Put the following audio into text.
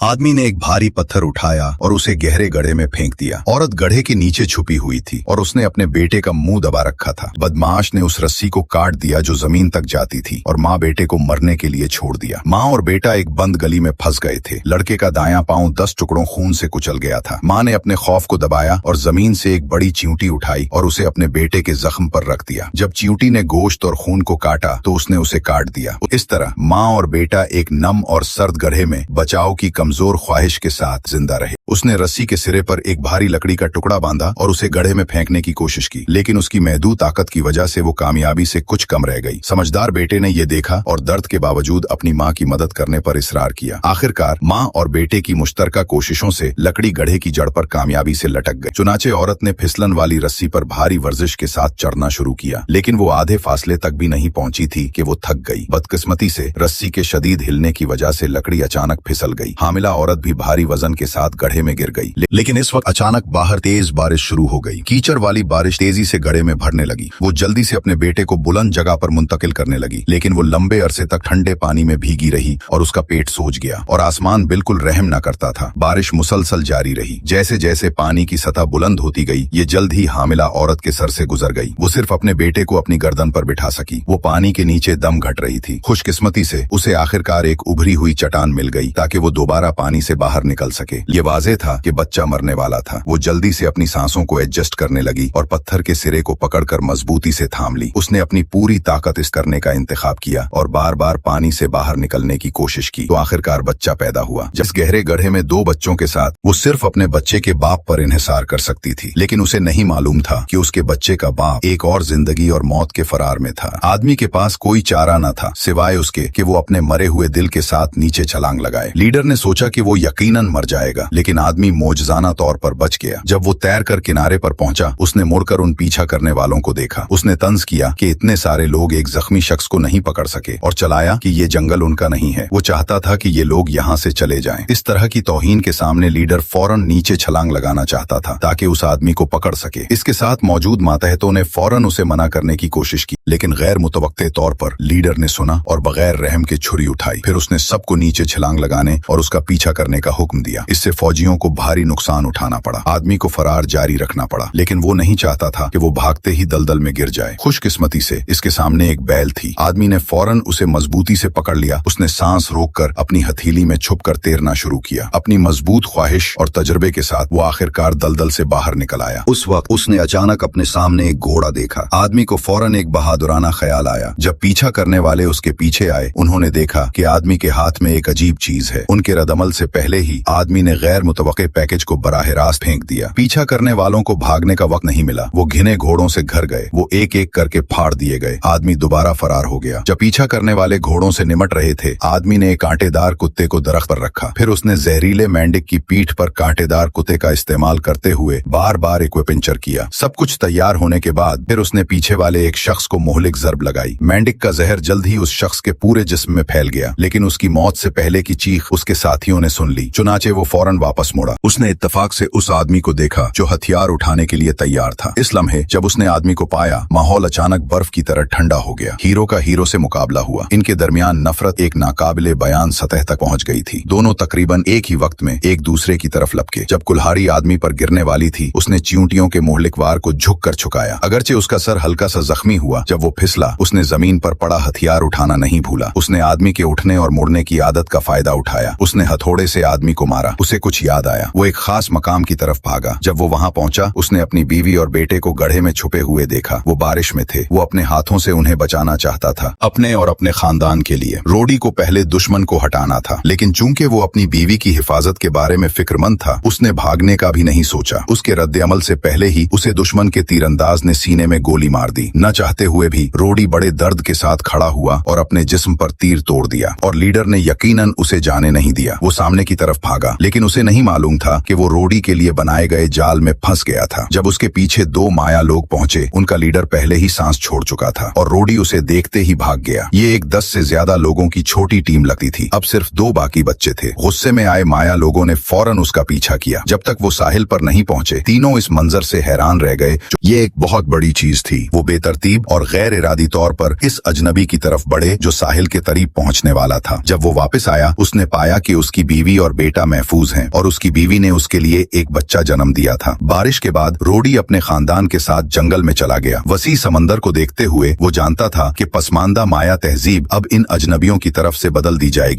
आदमी ने एक भारी पत्थर उठाया और उसे गहरे गड्ढे में फेंक दिया। औरत गड्ढे के नीचे छुपी हुई थी और उसने अपने बेटे का मुंह दबा रखा था। बदमाश ने उस रस्सी को काट दिया जो जमीन तक जाती थी और माँ बेटे को मरने के लिए छोड़ दिया। माँ और बेटा एक बंद गली में फंस गए थे। लड़के का दायां पांव 10 टुकड़ों खून से कुचल गया था। माँ ने अपने खौफ को दबाया और जमीन से एक बड़ी चींटी उठाई और उसे अपने बेटे के जख्म पर रख दिया। जब चींटी ने गोश्त और खून को काटा तो उसने उसे काट दिया। इस तरह माँ और बेटा एक नम और सर्द गड्ढे में बचाव की कमजोर ख्वाहिश के साथ जिंदा रहे। उसने रस्सी के सिरे पर एक भारी लकड़ी का टुकड़ा बांधा और उसे गड्ढे में फेंकने की कोशिश की, लेकिन उसकी महदूद ताकत की वजह से वो कामयाबी से कुछ कम रह गई। समझदार बेटे ने ये देखा और दर्द के बावजूद अपनी माँ की मदद करने पर इसरार किया। आखिरकार माँ और बेटे की मुश्तरका कोशिशों से लकड़ी गड्ढे की जड़ पर कामयाबी से लटक गई। चुनाचे औरत ने फिसलन वाली रस्सी पर भारी वर्जिश के साथ चढ़ना शुरू किया, लेकिन वो आधे फासले तक भी नहीं पहुंची थी कि वो थक गई। बदकिस्मती से रस्सी के शदीद हिलने की वजह से लकड़ी अचानक फिसल गई। हामिला औरत भी भारी वजन के साथ गड्ढे में गिर गई। लेकिन इस वक्त अचानक बाहर तेज बारिश शुरू हो गई। कीचड़ वाली बारिश तेजी से गड्ढे में भरने लगी। वो जल्दी से अपने बेटे को बुलंद जगह पर मुंतकिल करने लगी, लेकिन वो लंबे अरसे तक ठंडे पानी में भीगी रही और उसका पेट सूज गया और आसमान बिल्कुल रहम न करता था। बारिश मुसलसल जारी रही। जैसे जैसे पानी की सतह बुलंद होती गई, ये जल्द ही हामिला औरत के सर से गुजर गई। वो सिर्फ अपने बेटे को अपनी गर्दन पर बिठा सकी। वो पानी के नीचे दम घट रही थी। खुशकिस्मती से उसे आखिरकार एक उभरी हुई चट्टान मिल गई ताकि वो दोबारा पानी से बाहर निकल सके। ये वाज़ेह था कि बच्चा मरने वाला था। वो जल्दी से अपनी सांसों को एडजस्ट करने लगी और पत्थर के सिरे को पकड़कर मजबूती से थाम ली। उसने अपनी पूरी ताकत इस करने का इंतखाब किया और बार बार पानी से बाहर निकलने की कोशिश की, तो आखिरकार बच्चा पैदा हुआ। जिस गहरे गड्ढे में 2 बच्चों के साथ वो सिर्फ अपने बच्चे के बाप पर इन्हिसार कर सकती थी, लेकिन उसे नहीं मालूम था कि उसके बच्चे का बाप एक और जिंदगी और मौत के फरार में था। आदमी के पास कोई चारा न था सिवाय उसके कि वो अपने मरे हुए दिल के साथ नीचे छलांग लगाए। लीडर ने सोचा कि वो यकीनन मर जाएगा, लेकिन आदमी मौजजाना तौर पर बच गया। जब वो तैर कर किनारे पर पहुंचा, उसने मुड़कर उन पीछा करने वालों को देखा। उसने तंज किया कि इतने सारे लोग एक जख्मी शख्स को नहीं पकड़ सके और चलाया कि ये जंगल उनका नहीं है। वो चाहता था कि ये लोग यहाँ से चले जाएं। इस तरह की तौहीन के सामने लीडर फौरन नीचे छलांग लगाना चाहता था ताकि उस आदमी को पकड़ सके। इसके साथ मौजूद मातहतों ने फौरन उसे मना करने की कोशिश की, लेकिन गैर मुतवक्के तौर पर लीडर ने सुना और बगैर रहम के छुरी उठाई। फिर उसने सबको नीचे छलांग लगाने और उसका पीछा करने का हुक्म दिया। इससे फौजियों को भारी नुकसान उठाना पड़ा। आदमी को फरार जारी रखना पड़ा, लेकिन वो नहीं चाहता था कि वो भागते ही दलदल में गिर जाए। खुशकिस्मती से इसके सामने एक बैल थी। आदमी ने फौरन उसे मजबूती से पकड़ लिया। उसने सांस रोककर अपनी हथेली में छुपकर तैरना शुरू किया। अपनी मजबूत ख्वाहिश और तजुर्बे के साथ वो आखिरकार दलदल से बाहर निकल आया। उस वक्त उसने अचानक अपने सामने एक घोड़ा देखा। आदमी को फौरन एक बहादुराना ख्याल आया। जब पीछा करने वाले उसके पीछे आए, उन्होंने देखा कि आदमी के हाथ में एक अजीब चीज है। उनके रद्दअमल से पहले ही आदमी ने गैर मुतवक्के पैकेज को बराह रास्त फेंक दिया। पीछा करने वालों को भागने का वक्त नहीं मिला। वो घिने घोड़ों से घर गए। वो एक एक करके फाड़ दिए गए। आदमी दोबारा फरार हो गया। जब पीछा करने वाले घोड़ों से निमट रहे थे, आदमी ने एक कांटेदार कुत्ते को दरख्त पर रखा। फिर उसने जहरीले मेंढक की पीठ पर कांटेदार कुत्ते का इस्तेमाल करते हुए बार बार एक्वेपंचर किया। सब कुछ तैयार होने के बाद फिर उसने पीछे वाले एक शख्स को मोहलिक जर्ब लगाई। मेंढक का जहर जल्द ही उस शख्स के पूरे जिस्म में फैल गया, लेकिन उसकी मौत से पहले की चीख उसके साथियों ने सुन ली। चुनाचे वो फौरन वापस मुड़ा। उसने इत्तेफाक से उस आदमी को देखा जो हथियार उठाने के लिए तैयार था। इस लम्हे जब उसने आदमी को पाया, माहौल अचानक बर्फ की तरह ठंडा हो गया। हीरो का हीरो से मुकाबला हुआ। इनके दरमियान नफरत एक नाकाबिले बयान सतह तक पहुंच गई थी। दोनों तकरीबन एक ही वक्त में एक दूसरे की तरफ लपके। जब कुल्हाड़ी आदमी पर गिरने वाली थी, उसने चींटियों के मोहलिक वार को झुक कर छुकाया। अगरचे उसका सर हल्का सा जख्मी हुआ, जब वो फिसला, उसने जमीन पर पड़ा हथियार उठाना नहीं भूला। उसने आदमी के उठने और मुड़ने की आदत का फायदा उठाया। उसने हथौड़े से आदमी को मारा। उसे कुछ याद आया। वो एक खास मकाम की तरफ भागा। जब वो वहां पहुंचा, उसने अपनी बीवी और बेटे को गड्ढे में छुपे हुए देखा। वो बारिश में थे। वो अपने हाथों से उन्हें बचाना चाहता था, अपने और अपने खानदान के लिए। रोडी को पहले दुश्मन को हटाना था, लेकिन चूंकि वो अपनी बीवी की हिफाजत के बारे में फिक्रमंद था, उसने भागने का भी नहीं सोचा। उसके रद्द-ए-अमल से पहले ही उसे दुश्मन के तीरंदाज ने सीने में गोली मार दी। न चाहते हुए भी रोडी बड़े दर्द के साथ खड़ा हुआ और अपने जिस्म पर तीर तोड़ दिया, और लीडर ने यकीनन उसे जाने नहीं दिया। वो सामने की तरफ भागा, लेकिन उसे नहीं मालूम था कि वो रोडी के लिए बनाए गए जाल में फंस गया था। जब उसके पीछे 2 माया लोग पहुंचे, उनका लीडर पहले ही सांस छोड़ चुका था और रोडी उसे देखते ही भाग गया। ये एक 10 से ज्यादा लोगों की छोटी टीम लगती थी। अब सिर्फ 2 बाकी बच्चे थे। गुस्से में आए माया लोगों ने फौरन उसका पीछा किया। जब तक वो साहिल पर नहीं पहुंचे, तीनों इस मंजर से हैरान रह गए। ये एक बहुत बड़ी चीज थी। वो बेतरतीब और गैर इरादी तौर पर इस अजनबी की तरफ बढ़े जो साहिल के करीब पहुंचने वाला था। जब वो वापस आया, उसने पाया कि उसके उसकी बीवी और बेटा महफूज हैं और उसकी बीवी ने उसके लिए एक बच्चा जन्म दिया था। बारिश के बाद रोडी अपने खानदान के साथ जंगल में चला गया। वसी समंदर को देखते हुए वो जानता था कि पसमानदा माया तहजीब अब इन अजनबियों की तरफ से बदल दी जाएगी।